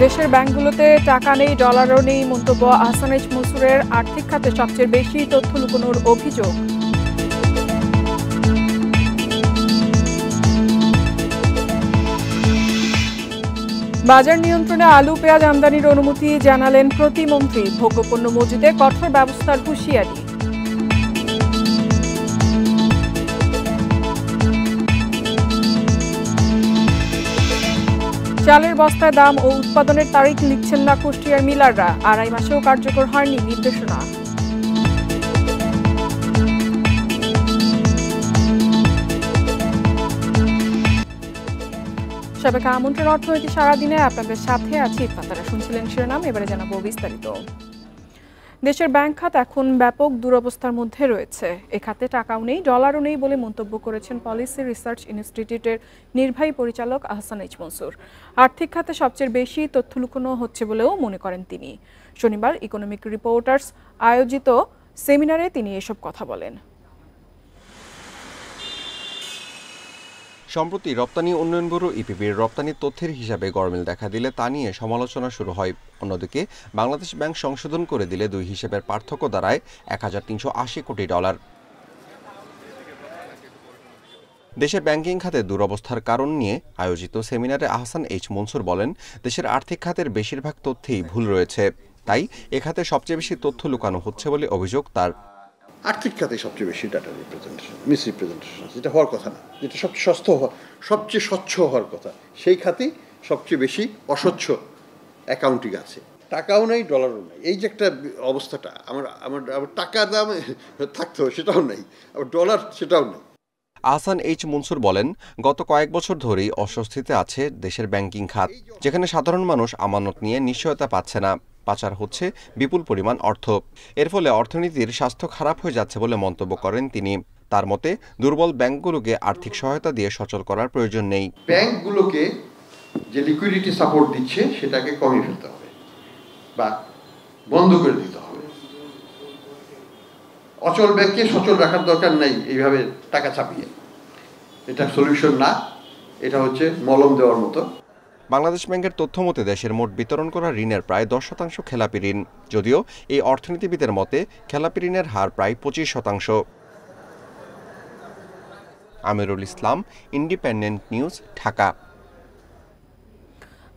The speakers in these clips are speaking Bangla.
দেশের ব্যাংকগুলোতে টাকা নেই, ডলারও নেই মন্তব্য আহসান এইচ মনসুরের। আর্থিক খাতে সবচেয়ে বেশি তথ্য লুকানোর অভিযোগ। বাজার নিয়ন্ত্রণে আলু পেঁয়াজ আমদানির অনুমতি জানালেন প্রতিমন্ত্রী। ভোগ্যপণ্য মজুদে কঠোর ব্যবস্থার হুঁশিয়ারি। চালের বস্তায় দাম ও উৎপাদনের তারিখ লিখছেন না কুষ্টিয়ার মিলাররা। আড়াই মাসেও কার্যকর হয়নি নির্দেশনা। সবাইকে আমন্ত্রণ অর্থনীতি সারাদিনে আপনাদের সাথে আছি। আপনারা শুনছিলেন শিরোনাম, এবারে জানাবো বিস্তারিত। দেশের ব্যাংক খাত এখন ব্যাপক দুরবস্থার মধ্যে রয়েছে। এ খাতে টাকাও নেই, ডলারও নেই বলে মন্তব্য করেছেন পলিসি রিসার্চ ইনস্টিটিউটের নির্বাহী পরিচালক আহসান এইচ মনসুর। আর্থিক খাতে সবচেয়ে বেশি তথ্য লুকানো হচ্ছে বলেও মনে করেন তিনি। শনিবার ইকোনমিক রিপোর্টার্স আয়োজিত সেমিনারে তিনি এসব কথা বলেন। সম্প্রতি রপ্তানি উন্নয়ন ব্যুরো ইপিবির রপ্তানি তথ্যের হিসাবে গরমিল দেখা দিলে তা নিয়ে সমালোচনা শুরু হয়। অন্যদিকে বাংলাদেশ ব্যাংক সংশোধন করে দিলে দুই হিসেবের পার্থক্য দাঁড়ায় ১,৩৮০ কোটি ডলার। দেশের ব্যাংকিং খাতে দুরবস্থার কারণ নিয়ে আয়োজিত সেমিনারে আহসান এইচ মনসুর বলেন, দেশের আর্থিক খাতের বেশিরভাগ তথ্যেই ভুল রয়েছে, তাই এ খাতে সবচেয়ে বেশি তথ্য লুকানো হচ্ছে বলে অভিযোগ তার। আর্থিক খাতে সবচেয়ে বেশি ডাটা রিপ্রেজেন্টেশন, মিসরিপ্রেজেন্টেশন আছে, যেটা হওয়ার কথা না, যেটা সবচেয়ে স্বচ্ছ হওয়ার কথা, সেই খাতেই সবচেয়ে বেশি অস্বচ্ছ অ্যাকাউন্টিং আছে। টাকাও নেই, ডলারও নেই, এই যে একটা অবস্থাটা, আমার টাকার দাম থাকতেও সেটাও নেই, আবার ডলার সেটাও নেই। আহসান এইচ মনসুর বলেন, গত কয়েক বছর ধরেই অস্বস্তিতে আছে দেশের ব্যাংকিং খাত, যেখানে সাধারণ মানুষ আমানত নিয়ে নিশ্চয়তা পাচ্ছে না, পাচার হচ্ছে বিপুল পরিমাণ অর্থ। এর ফলে অর্থনীতির স্বাস্থ্য খারাপ হয়ে যাচ্ছে বলে মন্তব্য করেন তিনি। তার মতে, দুর্বল ব্যাংকগুলোকে আর্থিক সহায়তা দিয়ে সচল করার প্রয়োজন নেই। ব্যাংকগুলোকে যে লিকুইডিটি সাপোর্ট দিচ্ছে সেটাকে কমিয়ে ফেলতে হবে বা বন্ধ করে দিতে হবে। অচল ব্যাংকে সচল রাখার দরকার নেই এইভাবে টাকা চাপিয়ে, এটা সলিউশন না, এটা হচ্ছে মলম দেওয়ার মতো। বাংলাদেশ ব্যাংকের তথ্য মতে দেশের মোট বিতরণ করা ঋণের প্রায় 10% খেলাপি ঋণ, যদিও এই অর্থনীতিবিদের মতে খেলাপি ঋণের হার প্রায় 25%। Amirul Islam, independent news, Dhaka.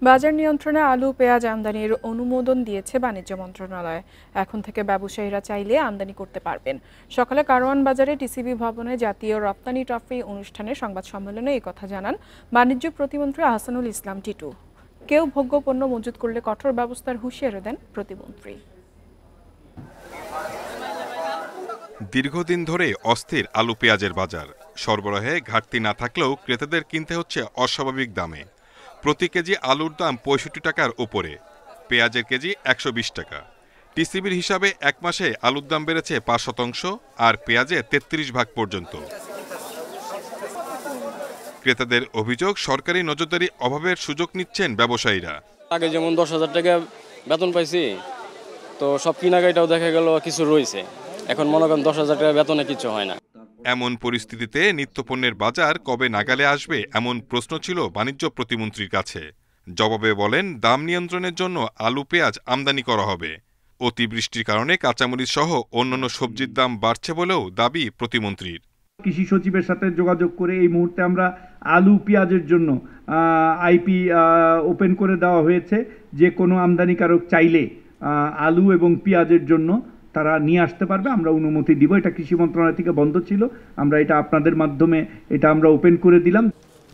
বাজার নিয়ন্ত্রণে আলু পেঁয়াজ আমদানির অনুমোদন দিয়েছে বাণিজ্য মন্ত্রণালয়। এখন থেকে ব্যবসায়ীরা চাইলে আমদানি করতে পারবেন। সকালে কারওয়ান বাজারে টিসিবি ভবনে জাতীয় রপ্তানি ট্রফি অনুষ্ঠানে সংবাদ সম্মেলনে এই কথা জানান বাণিজ্য প্রতিমন্ত্রী আহসানুল ইসলাম টিটু। কেউ ভোগ্যপণ্য মজুত করলে কঠোর ব্যবস্থার হুঁশিয়ারি দেন প্রতিমন্ত্রী। দীর্ঘদিন ধরে অস্থির আলু পেঁয়াজের বাজার। সরবরাহে ঘাটতি না থাকলেও ক্রেতাদের কিনতে হচ্ছে অস্বাভাবিক দামে। প্রতি কেজি আলুর দাম ৬৫ টাকার উপরে, পেঁয়াজের কেজি ১২০ টাকা। টিসিবির হিসাবে এক মাসে আলুর দাম বেড়েছে ৫% আর পেঁয়াজের ৩৩% পর্যন্ত। ক্রেতাদের অভিযোগ, সরকারি নজরদারি অভাবের সুযোগ নিচ্ছেন ব্যবসায়ীরা। আগে যেমন ১০,০০০ টাকা বেতন পাইছি, তো সব কিনাকাটাও দেখা গেল কিছু রয়েছে, এখন মনে করেন ১০,০০০ টাকা বেতনে কিছু হয় না। এমন পরিস্থিতিতে নিত্যপণ্যের বাজার কবে নাগালে আসবে এমন প্রশ্ন ছিল বাণিজ্য প্রতিমন্ত্রীর কাছে। জবাবে বলেন, দাম নিয়ন্ত্রণের জন্য আলু পেঁয়াজ আমদানি করা হবে। অতিবৃষ্টির কারণে কাঁচামরিচ সহ অন্যান্য সবজির দাম বাড়ছে বলেও দাবি প্রতিমন্ত্রীর। কৃষি সচিবের সাথে যোগাযোগ করে এই মুহূর্তে আমরা আলু পেঁয়াজের জন্য আইপি ওপেন করে দেওয়া হয়েছে। যে কোনো আমদানিকারক চাইলে আলু এবং পেঁয়াজের জন্য তারা নিয়ে আসতে পারবে, আমরা অনুমতি দিব। এটা কৃষি মন্ত্রণালয় থেকে বন্ধ ছিল, আমরা এটা আপনাদের মাধ্যমে এটা আমরা ওপেন করে দিলাম।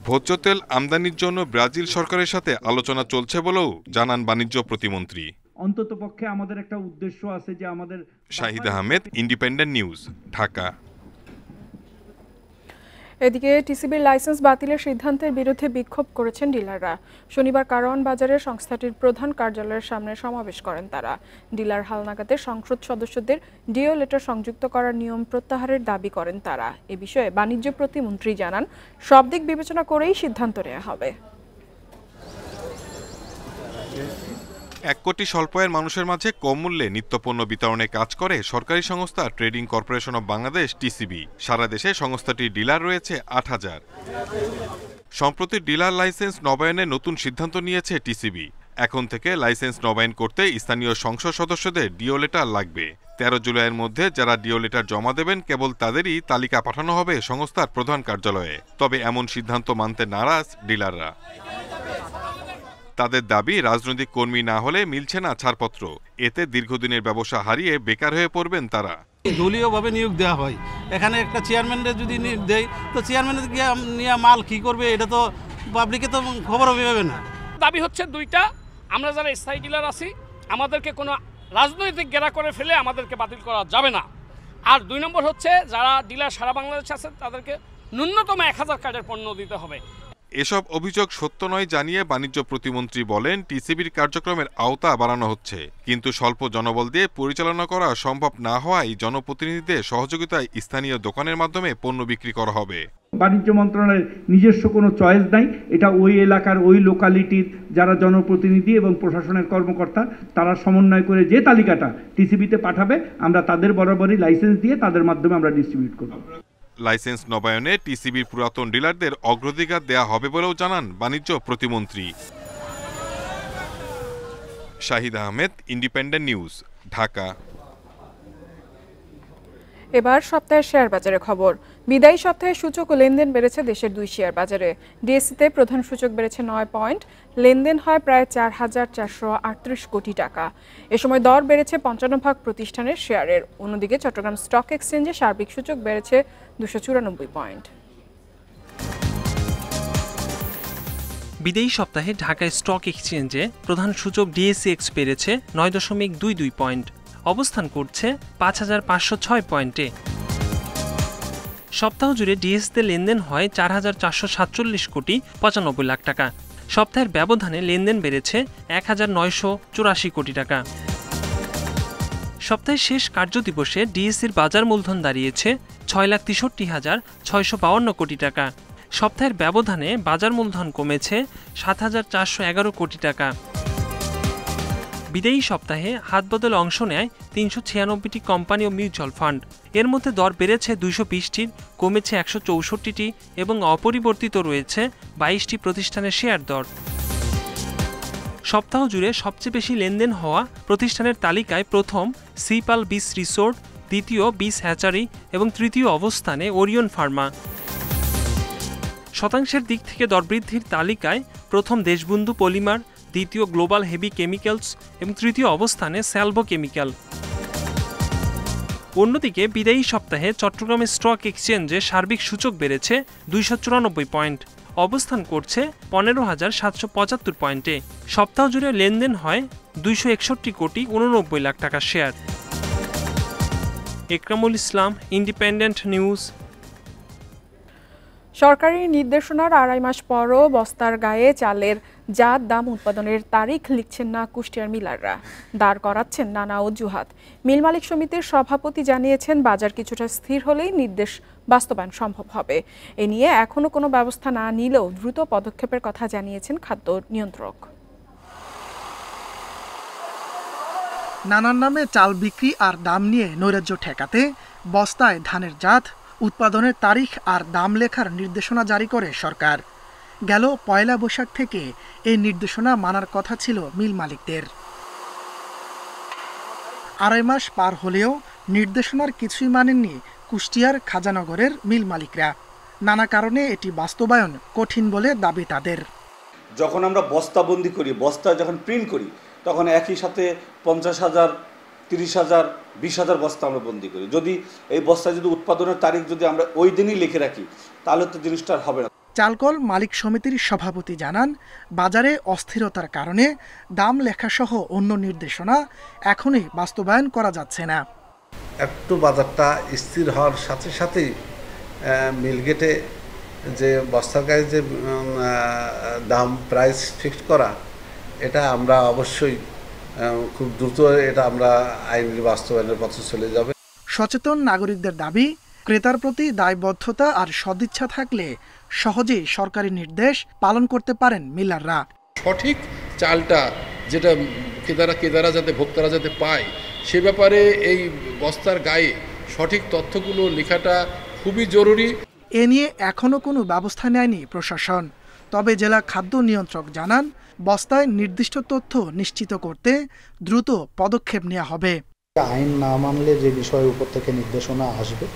ভোজ্য তেল আমদানির জন্য ব্রাজিল সরকারের সাথে আলোচনা চলছে বলেও জানান বাণিজ্য প্রতিমন্ত্রী। অন্ততপক্ষে আমাদের একটা উদ্দেশ্য আছে যে আমাদের। Shahid Ahmed, independent news, Dhaka. এদিকে টিসিবির লাইসেন্স বাতিলের সিদ্ধান্তের বিরুদ্ধে বিক্ষোভ করেছেন ডিলাররা। শনিবার কারওয়ান বাজারে সংস্থাটির প্রধান কার্যালয়ের সামনে সমাবেশ করেন তারা। ডিলার হালনাগাদে সংসদ সদস্যদের ডিও লেটার সংযুক্ত করার নিয়ম প্রত্যাহারের দাবি করেন তারা। এ বিষয়ে বাণিজ্য প্রতিমন্ত্রী জানান, সব দিক বিবেচনা করেই সিদ্ধান্ত নেওয়া হবে। ১ কোটি স্বল্প আয়ের মানুষের মাঝে কম মূল্যে নিত্যপণ্য বিতরণে কাজ করে সরকারি সংস্থা trading corporation of Bangladesh TCB. সারা দেশে সংস্থাটির ডিলার রয়েছে ৮,০০০। সম্প্রতি ডিলার লাইসেন্স নবায়নে নতুন সিদ্ধান্ত নিয়েছে টিসিবি। এখন থেকে লাইসেন্স নবায়ন করতে স্থানীয় সংসদ সদস্যদের ডিও লেটার লাগবে। 13 জুলাইয়ের মধ্যে যারা ডিও লেটার জমা দেবেন কেবল তাদেরই তালিকা পাঠানো হবে সংস্থার প্রধান কার্যালয়ে। তবে এমন সিদ্ধান্ত মানতে নারাজ ডিলাররা। তাদের দাবি, রাজনৈতিক কর্মী না হলে মিলছে না ছাড়পত্র। এতে দীর্ঘদিনের ব্যবসা হারিয়ে বেকার হয়ে পড়বেন তারা। দলীয়ভাবে নিয়োগ দেওয়া হয়, এখানে একটা চেয়ারম্যানের যদি দেয় তো চেয়ারম্যানের গিয়ে নিয়ে মাল কি করবে, এটা তো পাবলিকে তো খবর হবে না। দাবি হচ্ছে দুইটা, আমরা যারা স্থায়ী ডিলার আছি আমাদেরকে কোনো রাজনৈতিক ঘেরা করে ফেলে আমাদেরকে বাতিল করা যাবে না। আর 2 নম্বর হচ্ছে যারা ডিলার সারা বাংলাদেশে আছে তাদেরকে ন্যূনতম 1000 কার্ডের পণ্য দিতে হবে। এসব অভিযোগ সত্য নয় জানিয়ে বাণিজ্য প্রতিমন্ত্রী বলেন, টিসিবির কার্যক্রমের আওতা বাড়ানো হচ্ছে, কিন্তু স্বল্প জনবল দিয়ে পরিচালনা করা সম্ভব না হওয়ায় জনপ্রতিনিধিদের সহযোগিতায় স্থানীয় দোকানের মাধ্যমে পণ্য বিক্রি করা হবে। বাণিজ্য মন্ত্রণালয়ের নিজস্ব কোনো চয়েস নাই, এটা ওই এলাকার ওই লোকালিটির যারা জনপ্রতিনিধি এবং প্রশাসনের কর্মকর্তা তারা সমন্বয় করে যে তালিকাটা টিসিবিতে পাঠাবে আমরা তাদের বরাবরই লাইসেন্স দিয়ে তাদের মাধ্যমে আমরা ডিস্ট্রিবিউট করব। লাইসেন্স নবায়নে টিসিবির পুরাতন ডিলারদের অগ্রাধিকার দেয়া হবে বলেও জানান বাণিজ্য প্রতিমন্ত্রী। Shahid Ahmed, independent news, Dhaka. এবার সপ্তাহের শেয়ার বাজারে খবর। বিদায়ী সপ্তাহে সূচক ও লেনদেন বেড়েছে দেশের 2 শেয়ার বাজারে। ডিএসসিতে প্রধান সূচক বেড়েছে 9 পয়েন্ট, লেনদেন হয় প্রায় 4,438 কোটি টাকা। এ সময় দর বেড়েছে 55 প্রতিষ্ঠানের শেয়ারের। অন্যদিকে চট্টগ্রাম স্টক এক্সচেঞ্জে সার্বিক সূচক বেড়েছে 294 পয়েন্ট। বিদায়ী সপ্তাহে ঢাকা স্টক এক্সচেঞ্জে প্রধান সূচক ডিএসসিএক্স বেড়েছে 9.22 পয়েন্ট, অবস্থান করছে 5,506 পয়েন্টে। সপ্তাহ জুড়ে ডিএসসিতে লেনদেন হয় 4,447 কোটি 95 লাখ টাকা। সপ্তাহের ব্যবধানে লেনদেন বেড়েছে 1,984 কোটি টাকা। সপ্তাহের শেষ কার্যদিবসে ডিএসসির বাজার মূলধন দাঁড়িয়েছে 6,63,652 কোটি টাকা। সপ্তাহের ব্যবধানে বাজার মূলধন কমেছে 7,411 কোটি টাকা। বিদায়ী সপ্তাহে হাতবদলে অংশ নেয় 396টি কোম্পানি ও মিউচুয়াল ফান্ড। এর মধ্যে দর বেড়েছে 220টির, কমেছে 164টি এবং অপরিবর্তিত রয়েছে 22টি প্রতিষ্ঠানের শেয়ার দর। সপ্তাহ জুড়ে সবচেয়ে বেশি লেনদেন হওয়া প্রতিষ্ঠানের তালিকায় প্রথম সিপাল বিচ রিসোর্ট, দ্বিতীয় বিচ হ্যাচারি এবং তৃতীয় অবস্থানে ওরিয়ন ফার্মা। শতাংশের দিক থেকে দরবৃদ্ধির তালিকায় প্রথম দেশবন্ধু পলিমার, দ্বিতীয় গ্লোবাল হেভি কেমিক্যালস এবং তৃতীয় অবস্থানে স্যালভো কেমিক্যাল। অন্যদিকে বিদায়ী সপ্তাহে চট্টগ্রামের স্টক এক্সচেঞ্জে সার্বিক সূচক বেড়েছে 294 পয়েন্ট, অবস্থান করছে 15,775 পয়েন্টে। সপ্তাহ জুড়ে লেনদেন হয় 261 কোটি 89 লাখ টাকার শেয়ার। একরামুল ইসলাম, ইন্ডিপেন্ডেন্ট নিউজ। সরকারি নির্দেশনার 2.5 মাস পরও বস্তার গায়ে চালের জাত দাম উৎপাদনের তারিখ লিখছেন না কুষ্টিয়ার মিলাররা। দাঁড় করাচ্ছেন নানা অজুহাত। মিল মালিক সমিতির সভাপতি জানিয়েছেন বাজার কিছুটা স্থির হলেই নির্দেশ বাস্তবায়ন সম্ভব হবে। এ নিয়ে এখনো কোনো ব্যবস্থা না নিলেও দ্রুত পদক্ষেপের কথা জানিয়েছেন খাদ্য নিয়ন্ত্রক। নানান নামে চাল বিক্রি আর দাম নিয়ে নৈরাজ্য ঠেকাতে বস্তায় ধানের জাত, উৎপাদনের তারিখ আর দাম লেখার নির্দেশনা জারি করে সরকার। গেল 1 বৈশাখ থেকে এই নির্দেশনা মানার কথা ছিল মিল মালিকদের। 2.5 মাস পার হলেও নির্দেশনার কিছুই মানেননি কুষ্টিয়ার খাজানগরের মিল মালিকরা। নানা কারণে এটি বাস্তবায়ন কঠিন বলে দাবি তাদের। যখন আমরা বস্তাবন্দি করি, বস্তা যখন প্রিন্ট করি, তখন একই সাথে 50,000, 30,000, 20,000 বস্তা আমরা বন্দি করি। যদি এই বস্তা যদি উৎপাদনের তারিখ যদি আমরা ওই দিনই লিখে রাখি তাহলে তো জিনিসটা আর হবে না। চালকল মালিক সমিতির সভাপতি জানান, বাজারে অস্থিরতার কারণে দাম লেখাসহ অন্য নির্দেশনা এখনই বাস্তবায়ন করা যাচ্ছে না। একটু বাজারটা স্থির হওয়ার সাথে সাথেই মিলগেটে যে বস্তার গায়ে যে দাম প্রাইস ফিক্সড করা, এটা আমরা অবশ্যই খুব দ্রুত এটা আমরা আইনের বাস্তবায়নের পথে চলে যাবে। সচেতন নাগরিকদের দাবি, ক্রেতার প্রতি দায়বদ্ধতা আর সদিচ্ছা থাকলে সহজেই সরকারি নির্দেশ পালন করতে পারেন মিলাররা। সঠিক চালটা যেটা ক্রেতারা যাতে ভোক্তারা যাতে পায় সে ব্যাপারে এই বস্তার গায়ে সঠিক তথ্যগুলো লেখাটা খুবই জরুরি। এ নিয়ে এখনো কোনো ব্যবস্থা নেয়নি প্রশাসন। তবে জেলা খাদ্য নিয়ন্ত্রক জানান, বস্তায় নির্দিষ্ট তথ্য নিশ্চিত করতে দ্রুত পদক্ষেপ নেওয়া হবে। আইন না মানলে যে বিষয়ের উপর থেকে নির্দেশনা আসবে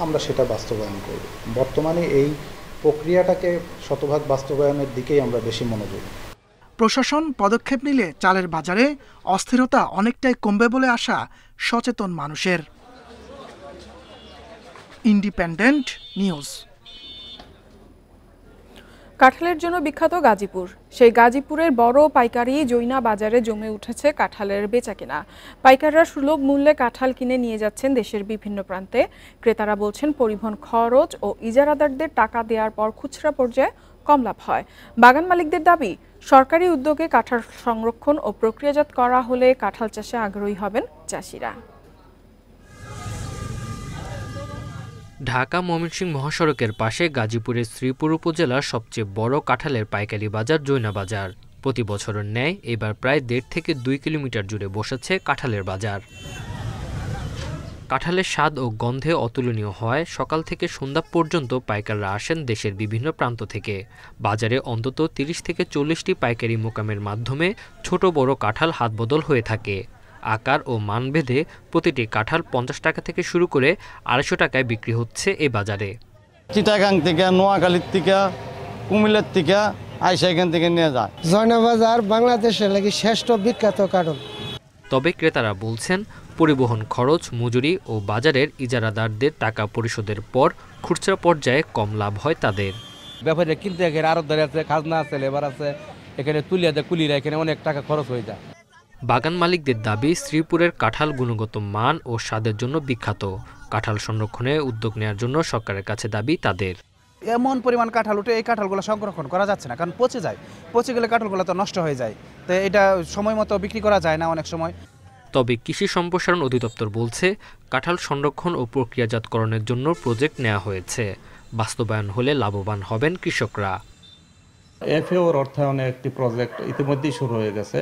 আমরা সেটা বাস্তবায়ন করব। বর্তমানে এই প্রক্রিয়াটাকে শতভাগ বাস্তবায়নের দিকেই আমরা বেশি মনোযোগ। প্রশাসন পদক্ষেপ নিলে চালের বাজারে অস্থিরতা অনেকটাই কমবে বলে আশা সচেতন মানুষের। Independent news. কাঁঠালের জন্য বিখ্যাত গাজীপুর, সেই গাজীপুরের বড় পাইকারি জৈনা বাজারে জমে উঠেছে কাঁঠালের বেচাকেনা। পাইকাররা সুলভ মূল্যে কাঁঠাল কিনে নিয়ে যাচ্ছেন দেশের বিভিন্ন প্রান্তে। ক্রেতারা বলছেন পরিবহন খরচ ও ইজারাদারদের টাকা দেওয়ার পর খুচরা পর্যায়ে কম লাভ হয়। বাগান মালিকদের দাবি, সরকারি উদ্যোগে কাঁঠাল সংরক্ষণ ও প্রক্রিয়াজাত করা হলে কাঁঠাল চাষে আগ্রহী হবেন চাষিরা। ঢাকা ময়মনসিংহ মহাসড়কের পাশে গাজীপুরের শ্রীপুর উপজেলার সবচেয়ে বড় কাঁঠালের পাইকারি বাজার জৈনা বাজার। প্রতি বছরের ন্যায় এবার প্রায় 1.5 থেকে 2 কিলোমিটার জুড়ে বসেছে কাঁঠালের বাজার। কাঁঠালের স্বাদ ও গন্ধে অতুলনীয় হয় সকাল থেকে সন্ধ্যা পর্যন্ত পাইকাররা আসেন দেশের বিভিন্ন প্রান্ত থেকে। বাজারে অন্তত 30 থেকে 40টি পাইকারি মোকামের মাধ্যমে ছোট বড় কাঁঠাল হাতবদল হয়ে থাকে। আকার ও মানভেদে প্রতিটি কাঁঠাল 50 টাকা থেকে শুরু করে 250 টাকায় বিক্রি হচ্ছে এই বাজারে। চিটাগাং থেকে, নোয়াখালীর থেকে, কুমিল্লার থেকে আইসা এখান থেকে নিয়ে যায়। জয়না বাজার বাংলাদেশের লাগি শ্রেষ্ঠ বিখ্যাত কাঁঠাল। তবে ক্রেতারা বলছেন পরিবহন খরচ, মজুরি ও বাজারের ইজারাদারদের টাকা পরিশোধের পর খুচরা পর্যায়ে কম লাভ হয় তাদের। ব্যাপারে কিনতে গেলে আড়তদার আছে, খাজনা আছে, লেবার আছে, এখানে তুলিয়া দেয় কুলিরা, এখানে অনেক টাকা খরচ হয়ে যায়। বাগান মালিকদের দাবি, শ্রীপুরের কাঁঠাল গুণগত মান ও স্বাদের জন্য বিখ্যাত। কাঁঠাল সংরক্ষণে উদ্যোগ নেওয়ার জন্য সরকারের কাছে দাবি তাদের। এমন পরিমাণ কাঁঠাল উঠে এই কাঁঠালগুলো সংরক্ষণ করা যাচ্ছে না, কারণ পচে যায়। পচে গেলে কাঁঠালগুলো তো নষ্ট হয়ে যায়, তো এটা সময় মতো বিক্রি করা যায় না অনেক সময়। তবে কৃষি সম্প্রসারণ অধিদপ্তর বলছে, কাঁঠাল সংরক্ষণ ও প্রক্রিয়াজাতকরণের জন্য প্রজেক্ট নেওয়া হয়েছে। বাস্তবায়ন হলে লাভবান হবেন কৃষকরা। এফএওর অর্থায়নে একটি প্রজেক্ট ইতিমধ্যেই শুরু হয়ে গেছে।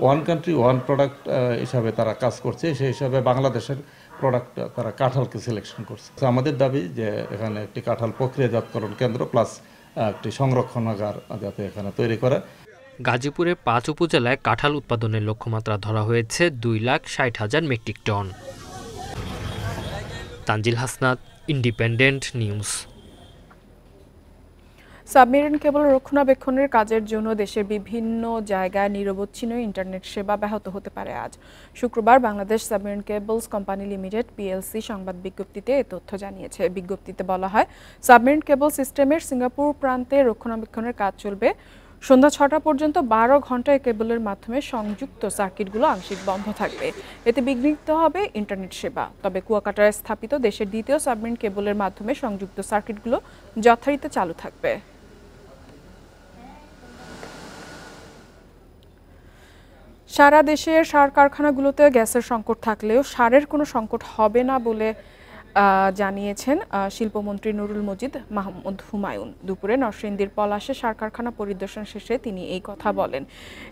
ওয়ান কান্ট্রি ওয়ান প্রোডাক্ট হিসাবে তারা কাজ করছে। সেই হিসাবে বাংলাদেশের প্রোডাক্ট তারা কাঁঠালকে সিলেকশন করছে। আমাদের দাবি যে এখানে একটি কাঁঠাল প্রক্রিয়াজাতকরণ কেন্দ্র প্লাস একটি সংরক্ষণাগার যাতে এখানে তৈরি করে। গাজীপুরে 5 উপজেলায় কাঁঠাল উৎপাদনের লক্ষ্যমাত্রা ধরা হয়েছে 2,60,000 metric ton. Tanzil Hasnat, independent news. Submarine cable রক্ষণাবেক্ষণের কাজের জন্য দেশের বিভিন্ন জায়গায় নিরবচ্ছিন্ন ইন্টারনেট সেবা ব্যাহত হতে পারে। আজ শুক্রবার Bangladesh submarine cables company limited PLC সংবাদ বিজ্ঞপ্তিতে এ তথ্য জানিয়েছে। বিজ্ঞপ্তিতে বলা হয়, সাবমেরিন কেবল সিস্টেমের সিঙ্গাপুর প্রান্তে রক্ষণাবেক্ষণের কাজ চলবে। সন্ধ্যা 6টা পর্যন্ত 12 ঘন্টা এই কেবলের মাধ্যমে সংযুক্ত সার্কিটগুলো আংশিক বন্ধ থাকবে। এতে বিঘ্নিত হবে ইন্টারনেট সেবা। তবে কুয়াকাটায় স্থাপিত দেশের দ্বিতীয় সাবমেরিন কেবলের মাধ্যমে সংযুক্ত সার্কিটগুলো যথারীতি চালু থাকবে। সারা দেশের সার কারখানাগুলোতে গ্যাসের সংকট থাকলেও সারের কোনো সংকট হবে না বলে জানিয়েছেন শিল্পমন্ত্রী নুরুল মজিদ মাহমুদ হুমায়ুন। দুপুরে নরসিংদীর পলাশে সার কারখানা পরিদর্শন শেষে তিনি এই কথা বলেন।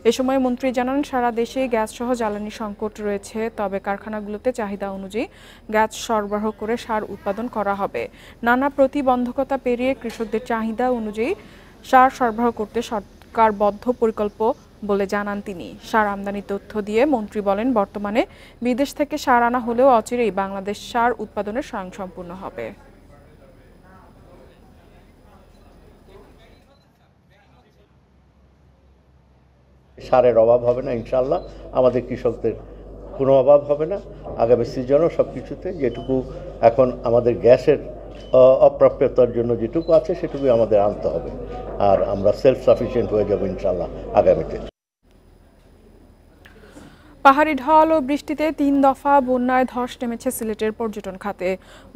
এ সময় মন্ত্রী জানান, সারা দেশে গ্যাস সহ জ্বালানি সংকট রয়েছে, তবে কারখানাগুলোতে চাহিদা অনুযায়ী গ্যাস সরবরাহ করে সার উৎপাদন করা হবে। নানা প্রতিবন্ধকতা পেরিয়ে কৃষকদের চাহিদা অনুযায়ী সার সরবরাহ করতে সরকার বদ্ধপরিকল্পিত বলে জানান তিনি। সার আমদানির তথ্য দিয়ে মন্ত্রী বলেন, বর্তমানে বিদেশ থেকে সার আনা হলেও অচিরেই বাংলাদেশ সার উৎপাদনে স্বয়ংসম্পূর্ণ হবে। সারের অভাব হবে না ইনশাআল্লাহ, আমাদের কৃষকদের কোনো অভাব হবে না। আগামী সিজনও সব কিছুতে যেটুকু এখন আমাদের গ্যাসের অপ্রাপ্যতার জন্য যেটুকু আছে সেটুকুই আমাদের আনতে হবে, আর আমরা সেলফ সাফিসিয়েন্ট হয়ে যাব ইনশাআল্লাহ আগামীতে। পাহাড়ি ঢল ও বৃষ্টিতে 3 দফা বন্যায় ধস নেমেছে সিলেটের পর্যটন খাতে।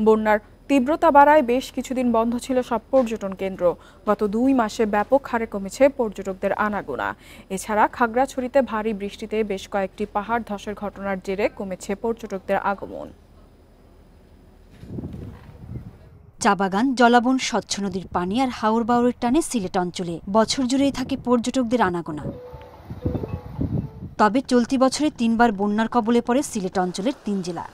বন্যার তীব্রতা বাড়ায় বেশ কিছুদিন বন্ধ ছিল সব পর্যটন কেন্দ্র। গত 2 মাসে ব্যাপক হারে কমেছে পর্যটকদের আনাগোনা। এছাড়া খাগড়াছড়িতে ভারী বৃষ্টিতে বেশ কয়েকটি পাহাড় ধসের ঘটনার জেরে কমেছে পর্যটকদের আগমন। চা বাগান, জলাবন, স্বচ্ছ নদীর পানি আর হাওর বাওরের টানে সিলেট অঞ্চলে বছর জুড়েই থাকে পর্যটকদের আনাগোনা। তবে চলতি বছরে 3 বার বন্যার কবলে পড়ে সিলেট অঞ্চলের 3 জেলা।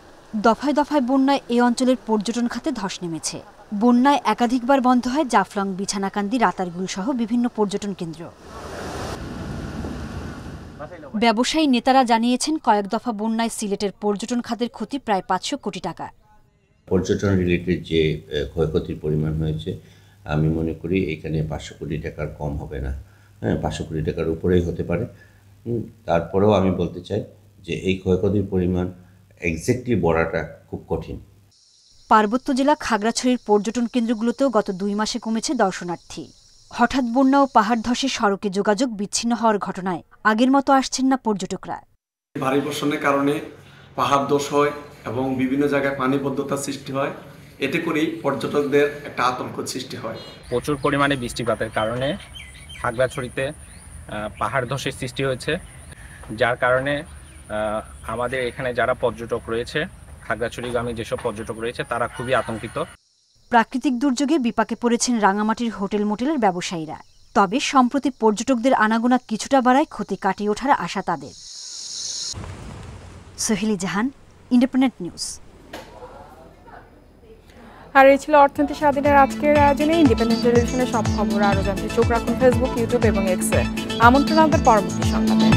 দফায় দফায় বন্যায় এই অঞ্চলের পর্যটন খাতে ধস নেমেছে। বন্যায় একাধিকবার বন্ধ হয় জাফলং, বিছানাকান্দি, রাতারগুল সহ বিভিন্ন পর্যটন কেন্দ্র। ব্যবসায়ী নেতারা জানিয়েছেন কয়েক দফা বন্যায় সিলেটের পর্যটন খাতের ক্ষতি প্রায় 500 কোটি টাকা। পর্যটন রিলেটেড যে ক্ষয়ক্ষতির পরিমাণ হয়েছে, আমি মনে করি এখানে 500 কোটি টাকার কম হবে না, হ্যাঁ 500 কোটি টাকার উপরেই হতে পারে। তারপরেও আমি বলতে চাই যে এই ক্ষয়ক্ষতির পরিমাণ এক্স্যাক্টলি বলাটা খুব কঠিন। পার্বত্য জেলা খাগড়াছড়ির পর্যটন কেন্দ্রগুলোতেও গত 2 মাসে কমেছে দর্শনার্থী। হঠাৎ বন্যা ও পাহাড় ধসে সড়কে যোগাযোগ বিচ্ছিন্ন হওয়ার ঘটনায় আগের মতো আসছেন না পর্যটকরা। ভারী বর্ষণের কারণে পাহাড় ধস হয় এবং বিভিন্ন জায়গায় পানিবদ্ধতার সৃষ্টি হয়, এতে করেই পর্যটকদের একটা আতঙ্ক সৃষ্টি হয়। প্রচুর পরিমাণে বৃষ্টিপাতের কারণে খাগড়াছড়িতে পাহাড় ধসের সৃষ্টি হয়েছে, যার কারণে আমাদের এখানে যারা পর্যটক রয়েছে, খাগড়াছড়িগামী যেসব পর্যটক রয়েছে তারা খুবই আতঙ্কিত। প্রাকৃতিক দুর্যোগে বিপাকে পড়েছেন রাঙামাটির হোটেল মোটেলের ব্যবসায়ীরা। তবে সম্প্রতি পর্যটকদের আনাগোনা কিছুটা বাড়ায় ক্ষতি কাটিয়ে ওঠার আশা তাদের। সোহেলি জাহান, ইন্ডিপেন্ডেন্ট নিউজ। আর এই ছিল অর্থনীতি স্বাধীনের আজকের আয়োজনে। ইন্ডিপেন্ডেন্ট টেলিভিশনের সব খবর আরও জানতে চোখ রাখুন ফেসবুক, ইউটিউব এবং এক্সে। আমন্ত্রণ আমাদের পরবর্তী সংবাদে।